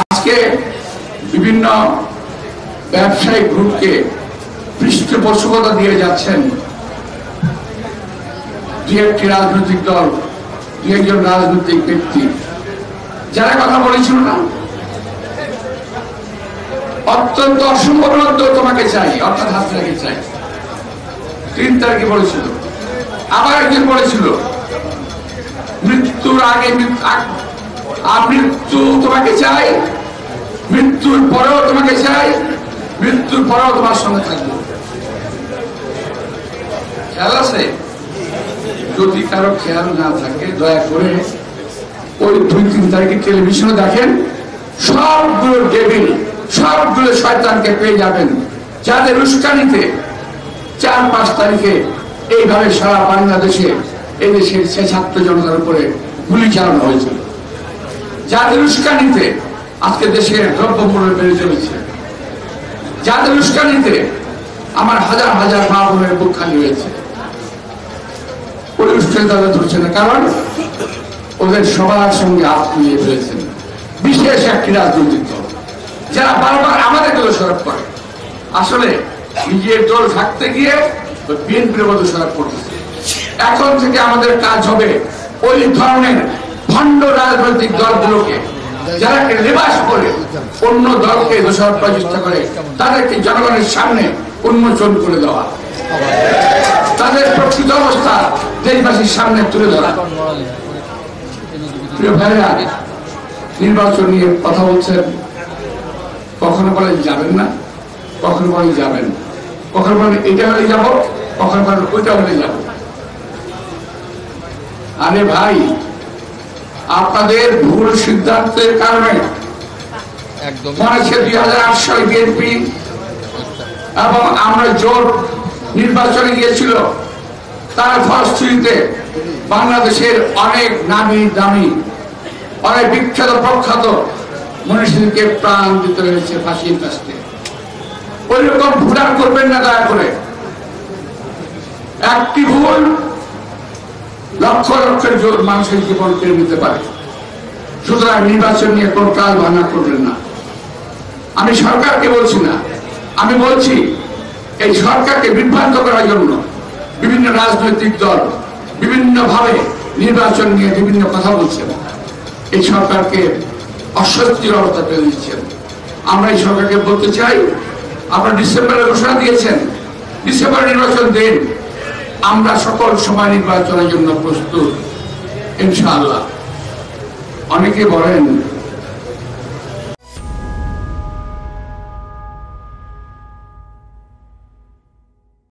আজকে বিভিন্ন ব্যবসায়িক গ্রুপকে পৃষ্ঠপোষকতা দিয়ে যাচ্ছেন দুই একটি রাজনৈতিক দল, দুই একজন রাজনৈতিক ব্যক্তি যারা কথা বলেছিল না, অত্যন্ত অসম্ভব তোমাকে চাই, অর্থাৎ হাসিনাকে চাই 3 তারিখে বলেছিল। আবার একদিন বলেছিল মৃত্যুর আগে মৃত্যু তোমাকে চাই, মৃত্যুর পরেও তোমাকে চাই, মৃত্যুর পরেও তোমার সঙ্গে থাকবো। খেয়াল আছে? যদি কারো খেয়াল না থাকে দয়া করে ওই 2-3 তারিখে টেলিভিশনে দেখেন, সবগুলো ডেভিল, সবগুলো শয়তানকে পেয়ে যাবেন যাদের উস্কানিতে 4-5 তারিখে এইভাবে সারা বাংলাদেশে এদেশের সে ছাত্র জনতার উপরে গুলি চালানো হয়েছিল, যাদের উস্কানিতে আজকে দেশের দ্রব্যমূল্য বেড়ে চলেছে, যাদের উস্কানিতে আমার হাজার হাজার মা বোনের বুক খালি হয়েছে। ওই উস্কানি তাদের ধরছে না, কারণ ওদের সবার সঙ্গে হাত মিলিয়ে ফেলেছেন বিশেষ একটি রাজনৈতিক দল, যারা বারবার আমাদের দোষারোপ করে। আসলে নিজের দল থাকতে গিয়ে বিএনপির মতো দোষারোপ করতেছে। এখন থেকে আমাদের কাজ হবে ওই ধরনের ভণ্ড রাজনৈতিক দলগুলোকে, যারা লেবাস করে অন্য দলকে দোষারোপ করার চেষ্টা করে, তাদেরকে জনগণের সামনে উন্মোচন করে দেওয়া, তাদের প্রকৃত অবস্থা দেশবাসীর সামনে তুলে ধরা। প্রিয় ভাইরা, নির্বাচন নিয়ে কথা বলছেন, কখনো বলেন যাবেন না, কখনো বলেন যাবেন, কখনো বলেন এটা হলে যাব, কখনো বলেন ওইটা হলে যাব। আরে ভাই, আপনাদের ভুল সিদ্ধান্তের কারণে মনে হচ্ছে 2008 সালে বিএনপি এবং আমরা জোট নির্বাচনে গিয়েছিল, তার ফলশ্রুতিতে বাংলাদেশের অনেক নামি দামি, অনেক বিখ্যাত প্রখ্যাত মনীষীকে প্রাণ দিতে হয়েছে ফাঁসির কাছে। ওই রকম ভুল আর করবেন না দয়া করে। একটি ভুল লক্ষ লক্ষের মানুষের জীবন কেড়ে নিতে পারে। সুতরাং নির্বাচন নিয়ে কোন কাল ভাঙা করবেন না। আমি সরকারকে বলছি না, আমি বলছি এই সরকারকে বিভ্রান্ত করার জন্য বিভিন্ন রাজনৈতিক দল বিভিন্ন ভাবে নির্বাচন নিয়ে বিভিন্ন কথা বলছেন, এই সরকারকে অস্বস্তির অবস্থা পেয়ে দিচ্ছেন। আমরা এই সরকারকে বলতে চাই, আপনারা ডিসেম্বরে ঘোষণা দিয়েছেন, ডিসেম্বর নির্বাচন দিন, আমরা সকল সময় নির্বাচনের জন্য প্রস্তুত ইনশাআল্লাহ। অনেকে বলেন